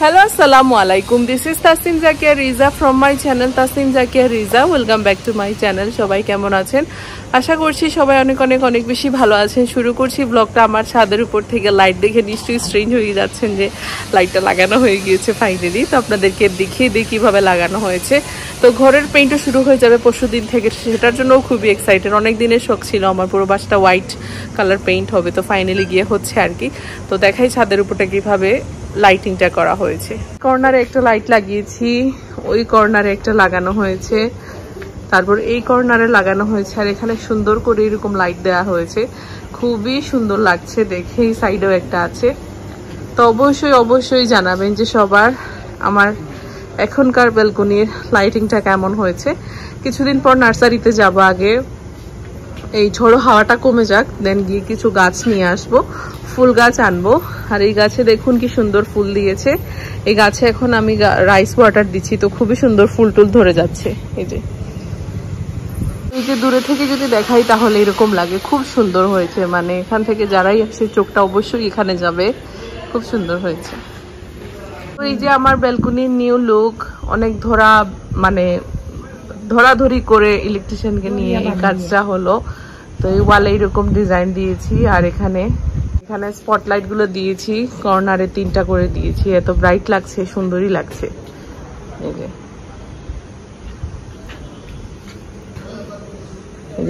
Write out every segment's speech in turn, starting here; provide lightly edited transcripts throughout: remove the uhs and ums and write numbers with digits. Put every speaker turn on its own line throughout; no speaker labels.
Hello, assalamu alaikum. This is Tasnim Zakia Riza from my channel Tasnim Zakia Riza. Welcome back to my channel. সবাই কেমন আছেন? আশা করছি সবাই অনেক বেশি ভালো আছেন। শুরু করছি ব্লগটা আমার ছাদের উপর থেকে। লাইট দেখে নিশ্চয়ই স্ট্রেঞ্জ হয়ে যাচ্ছেন যে লাইটটা লাগানো হয়ে গিয়েছে ফাইনালি। তো আপনাদেরকে দেখিয়ে দিই কিভাবে লাগানো হয়েছে। তো ঘরের পেইন্টও শুরু হয়ে যাবে পরশুদিন থেকে, সেটার জন্যও খুবই এক্সাইটেড। অনেক দিনের শখ ছিল আমার পুরো বাসটা হোয়াইট কালার পেইন্ট হবে, তো ফাইনালি গিয়ে হচ্ছে আর কি। তো দেখাই ছাদের উপরটা কিভাবে লাইটিংটা করা হয়েছে। কর্নারে একটা লাইট লাগিয়েছি, ওই কর্নারে একটা লাগানো হয়েছে, তারপর এই কর্নারে লাগানো হয়েছে, আর এখানে সুন্দর করে এরকম লাইট দেওয়া হয়েছে, খুবই সুন্দর লাগছে দেখে। এই সাইডেও একটা আছে। তো অবশ্যই জানাবেন যে সবার আমার এখনকার ব্যালকনির লাইটিংটা কেমন হয়েছে। কিছুদিন পর নার্সারিতে যাব, আগে এই ঝড়ো হাওয়াটা কমে যাক, দেন গিয়ে কিছু গাছ নিয়ে আসবো, ফুল গাছ আনবো। আর এই গাছে দেখুন কি সুন্দর ফুল দিয়েছে। এই গাছে এখন আমি রাইস ওয়াটার দিচ্ছি, তো খুবই সুন্দর ফুল টুল ধরে যাচ্ছে। এই যে দূরে থেকে যদি দেখাই তাহলে এরকম লাগে, খুব সুন্দর হয়েছে। মানে এখান থেকে যারাই আসছে চোখটা অবশ্যই এখানে যাবে, খুব সুন্দর হয়েছে। তো এই যে আমার ব্যালকনির নিউ লুক, অনেক ধরাধরি করে ইলেকট্রিশিয়ানকে নিয়ে এই কাজটা হলো। তো এই ওয়ালে এরকম ডিজাইন দিয়েছি, আর এখানে স্পটলাইট গুলো দিয়েছি, কর্নারে 3টা করে দিয়েছি। এত ব্রাইট লাগছে, সুন্দরই লাগছে।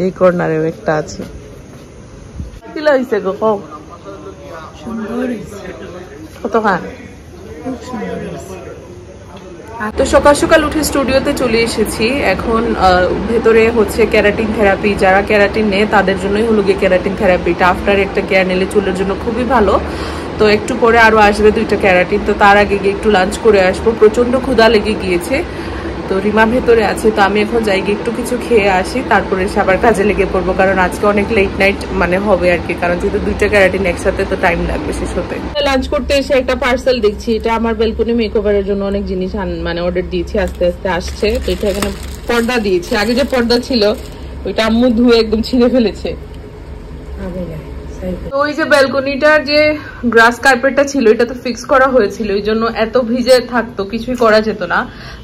এই কর্নারেও একটা আছে। কি লাগছে গো, কতখান? তো সকাল সকাল উঠে স্টুডিওতে চলে এসেছি। এখন ভেতরে হচ্ছে ক্যারাটিন থেরাপি, যারা ক্যারাটিন নেয় তাদের জন্যই হলো গিয়ে ক্যারাটিন থেরাপিটা। আফটার একটা কেয়ার নিলে চুলের জন্য খুবই ভালো। তো একটু পরে আরো আসবে 2টা ক্যারাটিন, তো তার আগে গিয়ে একটু লাঞ্চ করে আসবো। প্রচন্ড ক্ষুধা লেগে গিয়েছে। তো রিমা ভেতরে আছে, তো আমি এখন যাই গিয়ে একটু কিছু খেয়ে আসি, তারপরে এসে আবার কাজে লেগে পড়বো, কারণ আজকে অনেক লেট নাইট হবে আর কি। কারণ যেহেতু 2টা ক্যারাটিন একসাথে, তো টাইম লাগবে শেষ হতে। লাঞ্চ করতে এসে একটা পার্সেল দেখছি, এটা আমার ব্যালকনি মেকওভারের জন্য অনেক জিনিস অর্ডার দিয়েছি, আস্তে আসছে। তো এটা এখানে পর্দা দিয়েছি, আগে যে পর্দা ছিল ওইটা আম্মু ধুয়ে একদম ছিঁড়ে ফেলেছে। তো ওই যে ব্যালকনিটার যে গ্রাস কার্পেটটা ছিল, এটা তো ফিক্স করা হয়েছিল, এই জন্য এত ভিজে থাকতো, কিছুই করা যেত না।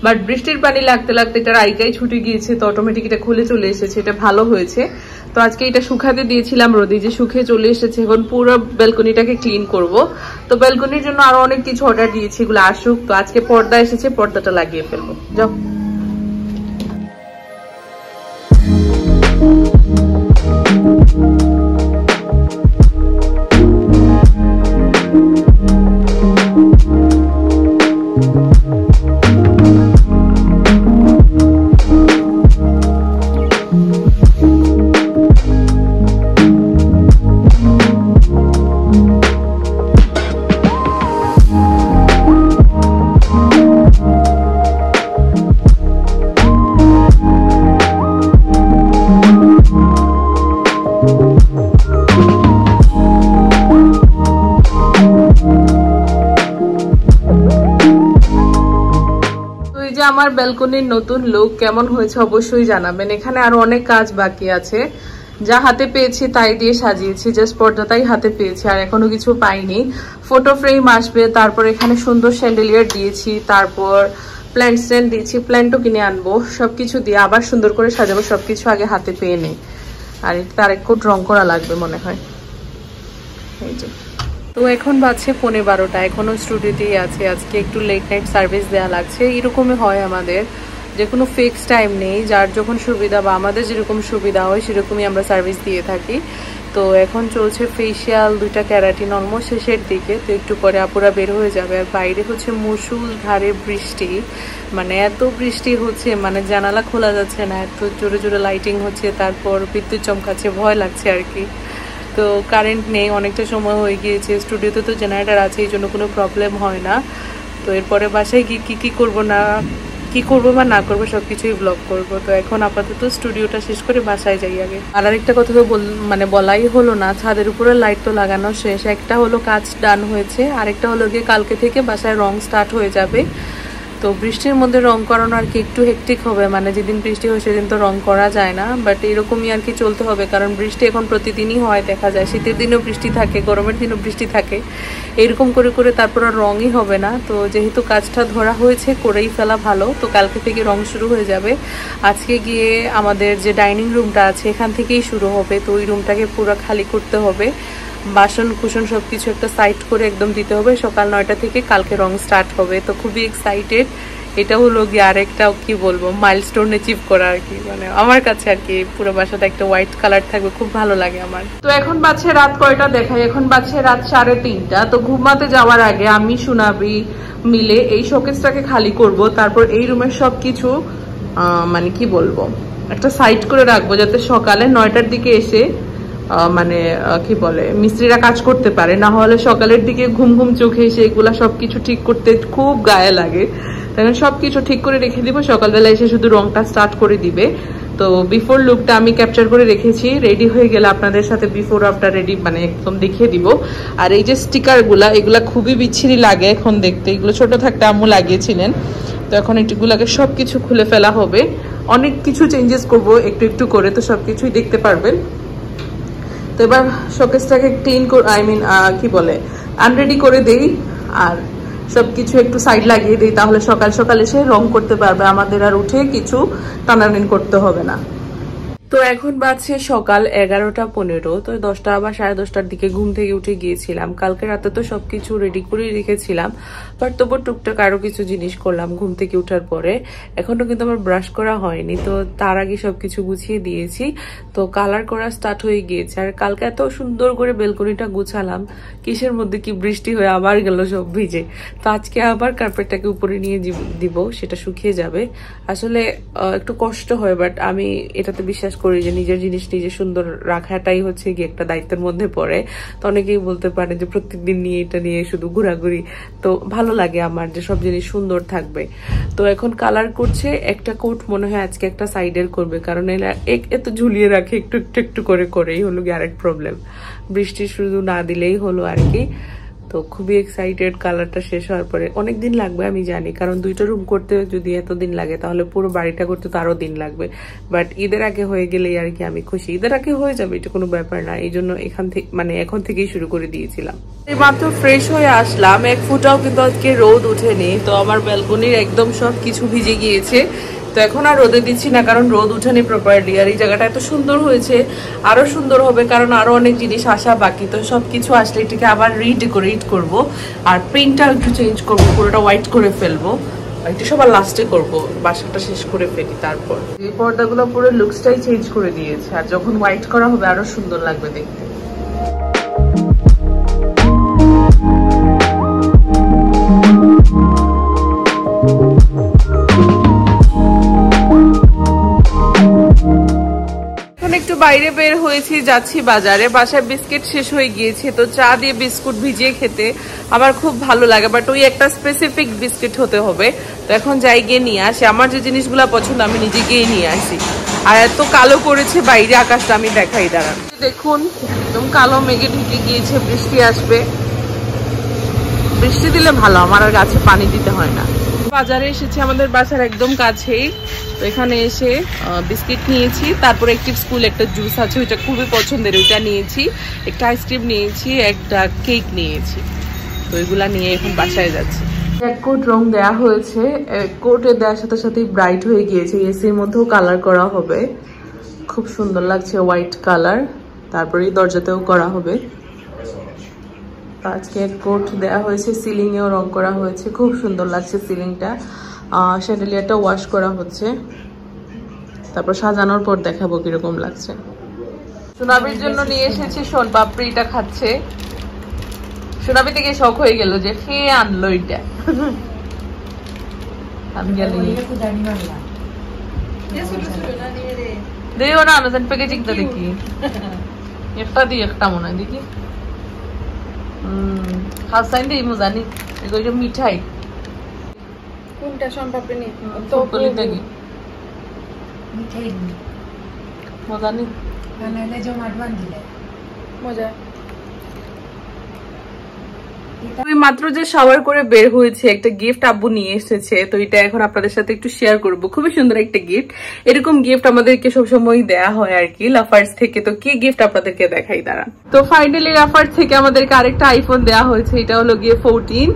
বাট বৃষ্টির পানি লাগতে এটার আইকাই ছুটে গিয়েছে, তো অটোমেটিক এটা খুলে চলে এসেছে, এটা ভালো হয়েছে। তো আজকে এটা শুকাতে দিয়েছিলাম রোদে, যে শুকিয়ে চলে এসেছে। এখন পুরো ব্যালকনিটাকে ক্লিন করব। তো ব্যালকনির জন্য আরো অনেক কিছু অর্ডার দিয়েছি, এগুলো আসুক। তো আজকে পর্দা এসেছে, পর্দাটা লাগিয়ে ফেলবো। যাও। আমার ব্যালকনির নতুন লুক কেমন হয়েছে অবশ্যই জানাবেন। এখানে আরো অনেক কাজ বাকি আছে, যা হাতে পেয়েছি তাই দিয়ে সাজিয়েছি। জাস্ট পর্দাটাই হাতে পেয়েছি, আর এখনো কিছু পাইনি। ফটো ফ্রেম আসবে, তারপর এখানে সুন্দর স্যান্ডেলিয়ার দিয়েছি, তারপর প্ল্যান্ট স্ট্যান্ড দিয়েছি, প্ল্যান্টও কিনে আনবো। সবকিছু দিয়ে আবার সুন্দর করে সাজাবো, সবকিছু আগে হাতে পেয়ে নেই। আর তার এক কোট রং করা লাগবে মনে হয়। এই যে তো এখন বাজছে 11:15, এখনো স্টুডিওতেই আছে। আজকে একটু লেট নাইট সার্ভিস দেওয়া লাগছে। এরকমই হয় আমাদের, যে কোনো ফিক্স টাইম নেই, যার যখন সুবিধা বা আমাদের যেরকম সুবিধা হয় সেরকমই আমরা সার্ভিস দিয়ে থাকি। তো এখন চলছে ফেসিয়াল, 2টা ক্যারাটিন অলমোস্ট শেষের দিকে। তো একটু পরে আপুরা বের হয়ে যাবে। আর বাইরে হচ্ছে মুষলধারে বৃষ্টি, মানে এত বৃষ্টি হচ্ছে, মানে জানালা খোলা যাচ্ছে না, এত জোরে লাইটিং হচ্ছে, তারপর বিদ্যুৎ চমকাচ্ছে, ভয় লাগছে আর কি। তো কারেন্ট নেই, অনেকটা সময় হয়ে গিয়েছে। স্টুডিওতে তো জেনারেটর আছে, এই জন্য কোনো প্রবলেম হয় না। তো এরপরে বাসায় গিয়ে কি করবো বা না করবো সবকিছুই ব্লগ করবো। তো এখন আপাতত স্টুডিওটা শেষ করে বাসায় যাই আগে। আর আরেকটা কথা তো বলাই হলো না, ছাদের উপরে লাইট তো লাগানো শেষ। একটা হলো কাজ ডান হয়েছে, আরেকটা হলো গিয়ে কালকে থেকে বাসায় রং স্টার্ট হয়ে যাবে। তো তো বৃষ্টির মধ্যে রং করানো আর কি একটু হেক্টিক হবে, মানে যেদিন বৃষ্টি হয় সেদিন তো রং করা যায় না, বাট এরকমই আর কি চলতে হবে, কারণ বৃষ্টি এখন প্রতিদিনই হয় দেখা যায়। শীতের দিনেও বৃষ্টি থাকে, গরমের দিনেও বৃষ্টি থাকে, এরকম করে করে তারপর আর রঙই হবে না। তো যেহেতু কাজটা ধরা হয়েছে করেই ফেলা ভালো, তো কালকে থেকে রং শুরু হয়ে যাবে। আজকে গিয়ে আমাদের যে ডাইনিং রুমটা আছে এখান থেকেই শুরু হবে, তো ওই রুমটাকে পুরো খালি করতে হবে, বাসন কুসন সব কিছু একটা সাইড করে একদম দিতে হবে। সকাল 9টা থেকে কালকে রং স্টার্ট হবে, তো খুবই এক্সাইটেড। এটা হলো গিয়ে আরেকটা কি বলবো মাইলস্টোন অ্যাচিভ করা আর কি, মানে আমার কাছে আর কি পুরো বাসাটা একটা হোয়াইট কালার থাকবে, খুব ভালো লাগে আমার। তো এখন বাজছে রাত কয়টা দেখাই, এখন বাজছে রাত 3:30। তো ঘুমাতে যাওয়ার আগে আমি সুনাবি মিলে এই শোকেসটাকে খালি করব, তারপর এই রুমের সবকিছু মানে কি বলবো একটা সাইড করে রাখবো, যাতে সকালে 9টার দিকে এসে মানে কি বলে মিস্ত্রিরা কাজ করতে পারে। না হলে সকালের দিকে ঘুম ঘুম চোখে এসে এগুলা সবকিছু ঠিক করতে খুব গায়ে লাগে, তাই সবকিছু ঠিক করে রেখে দিব, সকালবেলা এসে শুধু রংটা স্টার্ট করে দিবে। তো বিফোর লুকটা আমি ক্যাপচার করে রেখেছি, রেডি হয়ে গেলে আপনাদের সাথে বিফোর আফটার রেডি মানে একদম দেখিয়ে দিব। আর এই যে স্টিকারগুলা, এগুলা খুবই বিচ্ছিরি লাগে এখন দেখতে, এগুলো ছোট থাকতে আম্মু লাগিয়েছিলেন, তো এখন এগুলাকে সবকিছু খুলে ফেলা হবে। অনেক কিছু চেঞ্জেস করব একটু একটু করে, তো সবকিছুই দেখতে পারবেন। তো এবার শোকেসটাকে ক্লিন আই মিন কি বলে আনরেডি করে দেই, আর সবকিছু একটু সাইড লাগিয়ে দিই, তাহলে সকাল সকাল এসে রং করতে পারবে, আমাদের আর উঠে কিছু টানাটানি করতে হবে না। তো এখন বাজছে সকাল 11:15। তো 10টা বা 10:30টার দিকে ঘুম থেকে উঠে গিয়েছিলাম। কালকে রাতে তো সবকিছু রেডি করে রেখেছিলাম, বাট তবু টুকটাক আরো কিছু জিনিস করলাম ঘুম থেকে উঠার পরে। এখনো কিন্তু আমার ব্রাশ করা হয়নি, তো তার আগে সবকিছু গুছিয়ে দিয়েছি। তো কালার করা স্টার্ট হয়ে গিয়েছে। আর কালকে এত সুন্দর করে বেলকনিটা গুছালাম, কিসের মধ্যে কি বৃষ্টি হয়ে আবার গেল সব ভিজে। তো আজকে আবার কার্পেটটাকে উপরে নিয়ে দিব, সেটা শুকিয়ে যাবে। আসলে একটু কষ্ট হয়, বাট আমি এটাতে বিশ্বাস করি যে নিজের জিনিস নিজে সুন্দর রাখাটাই হচ্ছে গিয়ে একটা দায়িত্বের মধ্যে পড়ে। তো অনেকেই বলতে পারে যে প্রত্যেকদিন নিয়ে এটা নিয়ে শুধু ঘোরাঘুরি, তো ভালো লাগে আমার যে সব জিনিস সুন্দর থাকবে। তো এখন কালার করছে, একটা কোট মনে হয় আজকে একটা সাইডের করবে, কারণ এরা এত ঝুলিয়ে রাখে একটু একটু একটু করে করেই হলো গিয়ে আরেক প্রবলেম, বৃষ্টি শুধু না দিলেই হলো আর কি। তো খুবই এক্সাইটেড কালারটা শেষ হওয়ার পরে। অনেক দিন লাগবে আমি জানি, কারণ 2টা রুম করতে যদি এত দিন লাগে তাহলে পুরো বাড়িটা করতে তো আরো দিন লাগবে, বাট ঈদের আগে হয়ে গেলেই আর কি আমি খুশি। ঈদের আগে হয়ে যাবে এটা কোনো ব্যাপার না, এই জন্য এখান থেকে মানে এখন থেকেই শুরু করে দিয়েছিলাম। এই মাত্র ফ্রেশ হয়ে আসলাম, এক ফুটাও কিন্তু আজকে রোদ উঠেনি, তো আমার ব্যালকনির একদম সব কিছু ভিজে গিয়েছে। তো এখন আর রোদে দিচ্ছি না, কারণ রোদ উঠেনি প্রপারলি। আর এই জায়গাটা এত সুন্দর হয়েছে, আরো সুন্দর হবে, কারণ আরো অনেক জিনিস আসা বাকি। তো সবকিছু আসলে এটাকে আবার রিডেকোরেট করব, আর পেইন্টটা একটু চেঞ্জ করবো, পুরোটা হোয়াইট করে ফেলবো। এটা সবার লাস্টে করবো, বাসাটা শেষ করে ফেলি। তারপর এই পর্দাগুলো পুরো লুকসটাই চেঞ্জ করে দিয়েছে, আর যখন হোয়াইট করা হবে আরো সুন্দর লাগবে দেখতে। একটু বাইরে বের হয়েছি, যাচ্ছি বাজারে। বাসায় বিস্কিট শেষ হয়ে গিয়েছে, তো চা দিয়ে বিস্কুট ভিজিয়ে খেতে আমার খুব ভালো লাগে, বাট ওই একটা স্পেসিফিক বিস্কিট হতে হবে। তো এখন যাই গিয়ে নিয়ে আসি, আমার যে জিনিসগুলো পছন্দ আমি নিজে গিয়ে নিয়ে আসি। আর এত কালো করেছে বাইরে আকাশটা, আমি দেখাই দাঁড়ান। দেখুন একদম কালো মেঘে ঢেকে গিয়েছে, বৃষ্টি আসবে। বৃষ্টি দিলে ভালো, আমার আর গাছে পানি দিতে হয় না। বাজারে এসেছি আমাদের বাসার একদম কাছেই, তো এখানে এসে বিস্কিট নিয়েছি, তারপরে একটি স্কুল একটা জুস আছে ওইটা খুবই পছন্দের, ওইটা নিয়েছি, একটা আইসক্রিম নিয়েছি, একটা কেক নিয়েছি। তো এগুলা নিয়ে এখন বাসায় যাচ্ছি। এক কোট রং দেওয়া হয়েছে, কোটে দেওয়ার সাথে সাথে ব্রাইট হয়ে গিয়েছে, এসির মধ্যেও কালার করা হবে, খুব সুন্দর লাগছে হোয়াইট কালার। তারপরে দরজাতেও করা হবে। আজকে এক কোট দেওয়া হয়েছে, সিলিং এও রং করা হয়েছে, খুব সুন্দর লাগছে সিলিংটা। শ্যান্ডেলিয়ারটা ওয়াশ করা হচ্ছে, তারপর সাজানোর পর দেখাবো কিরকম লাগছে। সোনাবির জন্য নিয়ে এসেছি শোন পাপড়ি, এটা খাচ্ছে। সোনাবি থেকে শখ হয়ে গেল যে খেয়ে আনলো এটা। আমি গেলে দেও না নতুন প্যাকেজিংটা দেখি, একটা দিই একটা মনে হয় দেখি। খাসাইন দিই মজা নি, এগুলো মিঠাই কোনটা সম্পাপড়ি নি তো দেখি মিঠাই মজা নি বানাইলে জমাট বাঁধিলে মজা। মাত্র যে শাওয়ার করে বের হয়েছে একটা গিফট আব্বু নিয়ে এসেছে, তো এটা এখন আপনাদের সাথে একটু শেয়ার করব। খুবই সুন্দর একটা গিফট, এরকম গিফট আমাদেরকে সবসময় দেয়া হয় আর কি লাফার্স থেকে। তো কি গিফট আপনাদেরকে দেখাই দাঁড়ান। তো ফাইনালি লাফার্স থেকে আমাদেরকে আরেকটা আইফোন দেওয়া হয়েছে, এটা হলো গিয়ে 14।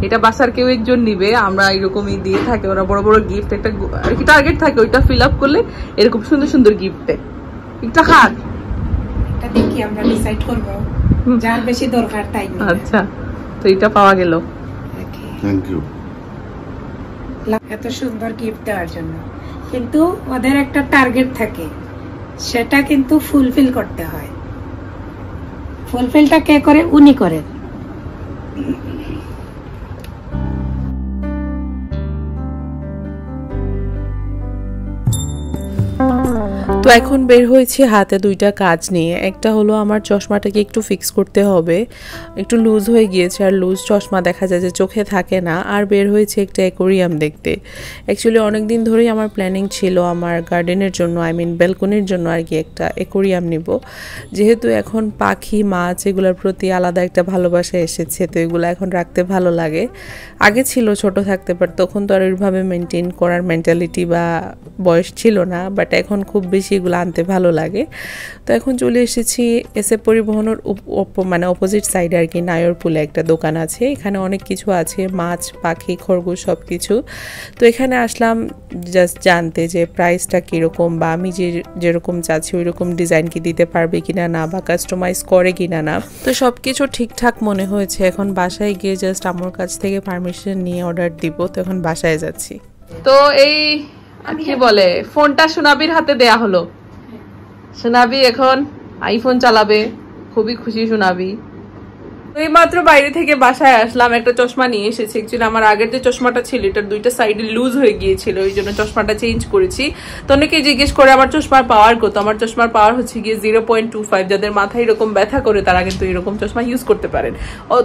এটা বাসার কেউ একজন নিবে, আমরা এরকমই দিয়ে থাকি, ওরা বড় বড় গিফট একটা আর কি টার্গেট থাকে, ওইটা ফিল আপ করলে এরকম সুন্দর সুন্দর গিফট দেয়। একটা হাত
এটা দেখি আমরা ডিসাইড করব যার বেশি দরকার তাই।
আচ্ছা, তো এটা পাওয়া গেল।
থ্যাংক ইউ
এত সুন্দর গিফট দেওয়ার জন্য। কিন্তু ওদের একটা টার্গেট থাকে, সেটা কিন্তু ফুলফিল করতে হয়। ফুলফিলটা কে করে? উনি করেন।
তো এখন বের হয়েছি হাতে দুইটা কাজ নিয়ে। একটা হলো আমার চশমাটাকে একটু ফিক্স করতে হবে, একটু লুজ হয়ে গিয়েছে, আর লুজ চশমা দেখা যায় যে চোখে থাকে না। আর বের হয়েছে একটা অ্যাকোরিয়াম দেখতে। অ্যাকচুয়ালি অনেক দিন ধরেই আমার প্ল্যানিং ছিল আমার গার্ডেনের জন্য, ব্যালকনির জন্য আর কি একটা অ্যাকোরিয়াম নিব। যেহেতু এখন পাখি মাছ এগুলোর প্রতি আলাদা একটা ভালোবাসা এসেছে, তো এগুলো এখন রাখতে ভালো লাগে। আগে ছিল ছোট থাকতে, বাট তখন তো আর ওইভাবে মেনটেন করার মেন্টালিটি বা বয়স ছিল না, বাট এখন খুব বেশি এগুলো আনতে ভালো লাগে। তো এখন চলে এসেছি এসএ পরিবহনের অপোজিট সাইডে আর কি, নায়রপুলে একটা দোকান আছে, এখানে অনেক কিছু আছে, মাছ পাখি খরগোশ সব কিছু। তো এখানে আসলাম জাস্ট জানতে যে প্রাইসটা কীরকম, বা আমি যেরকম চাচ্ছি ওই রকম ডিজাইন কি দিতে পারবে কিনা না, বা কাস্টমাইজ করে কিনা না। তো সব কিছু ঠিকঠাক মনে হয়েছে। এখন বাসায় গিয়ে জাস্ট আমার কাছ থেকে পারমিশন নিয়ে অর্ডার দিব। তো এখন বাসায় যাচ্ছি।
তো এই কি বলে ফোনটা সোনাবির হাতে দেয়া হলো, সোনাবি এখন আইফোন চালাবে, খুবই খুশি সোনাবি। এই মাত্র বাইরে থেকে বাসায় আসলাম, একটা চশমা নিয়ে এসেছি। অ্যাকচুয়ালি আমার আগের যে চশমাটা ছিল এটার দুইটা সাইডে লুজ হয়ে গিয়েছিল, ওই জন্য চশমাটা চেঞ্জ করেছি। তো অনেকেই জিজ্ঞেস করে আমার চশমার পাওয়ার কত। আমার চশমার পাওয়ার হচ্ছে গিয়ে 0.25। যাদের মাথায় এরকম ব্যথা করে তারা কিন্তু এরকম চশমা ইউজ করতে পারেন।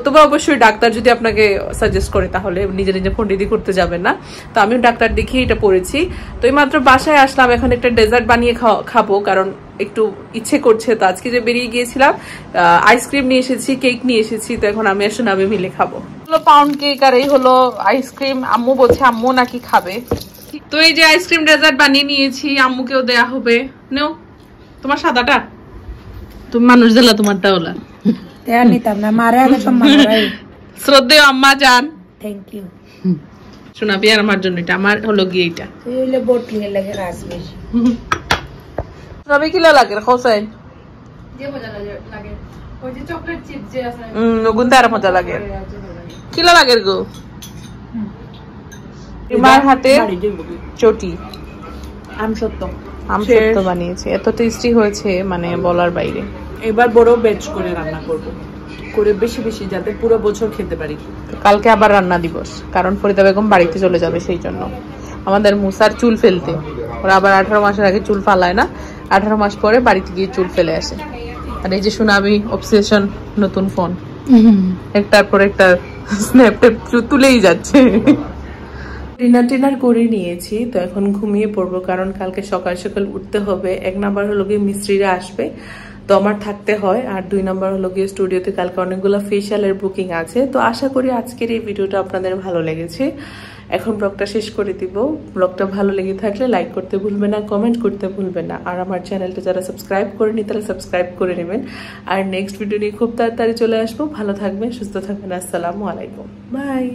তবে অবশ্যই ডাক্তার যদি আপনাকে সাজেস্ট করে, তাহলে নিজে নিজে ফন্ডিদি করতে যাবেন না। তো আমিও ডাক্তার দেখিয়ে এটা পড়েছি। তো এই মাত্র বাসায় আসলাম, এখন একটা ডেজার্ট বানিয়ে খাবো, কারণ একটু ইচ্ছে করছে। তো আজকে যে বেরিয়ে গিয়েছিলাম আইসক্রিম নিয়ে এসেছি, কেক নিয়ে এসেছি। তো এখন আমি আসলে আমি মিলে খাবো পাউন্ড কেক, আর এই হলো আইসক্রিম। আম্মু বলছে আম্মু নাকি খাবে। তো এই যে আইসক্রিম ডেজার্ট বানিয়ে নিয়েছি, আম্মুকেও দেয়া হবে। নেও তোমার সাদাটা, তুমি মানুষ দিলা তোমারটা ওলা
নিতাম না, মারে আগে সম্মান হয়।
শ্রদ্ধেয় আম্মা জান,
থ্যাংক ইউ।
শোনাবি আর আমার জন্য এটা, আমার হলো গিয়ে এটা
বটলি লাগে রাস বেশি।
শোনাবি কিলো লাগে হোসেন, গুনতে আরো মজা লাগে। কিলো লাগে গো মার হাতে চটি
আমসত্ব
বানিয়েছে, এত টেস্টি হয়েছে মানে বলার বাইরে।
এবার বড় ব্যাচ করে রান্না করব, করে বেশি বেশি, যাতে পুরো বছর খেতে পারি।
কালকে আবার রান্না দিবস, কারণ ফরিদা বেগম বাড়িতে চলে যাবে, সেই জন্য আমাদের মুসার চুল ফেলতে। ওরা আবার 18 মাসের আগে চুল ফালায় না, 18 মাস পরে বাড়িতে গিয়ে চুল ফেলে আসে। আর এই যে সোনাবি অবসেশন, নতুন ফোন একটার পর একটা স্ন্যাপট্যাপ তুলেই যাচ্ছে। ডিনার করে নিয়েছি, তো এখন ঘুমিয়ে পড়বো, কারণ কালকে সকাল সকাল উঠতে হবে। 1 নাম্বার হলো গিয়ে মিস্ত্রিরা আসবে, তো আমার থাকতে হয়। আর 2 নাম্বার হলো গিয়ে স্টুডিওতে কালকে অনেকগুলো ফেশিয়ালের বুকিং আছে। তো আশা করি আজকের এই ভিডিওটা আপনাদের ভালো লেগেছে। এখন ব্লগটা শেষ করে দিব। ব্লগটা ভালো লেগে থাকলে লাইক করতে ভুলবেন না, কমেন্ট করতে ভুলবেন না। আর আমার চ্যানেলটা যারা সাবস্ক্রাইব করেনি তারা সাবস্ক্রাইব করে নেবেন। আর নেক্সট ভিডিও নিয়ে খুব তাড়াতাড়ি চলে আসবো। ভালো থাকবেন, সুস্থ থাকবেন। আসসালামু আলাইকুম, বাই।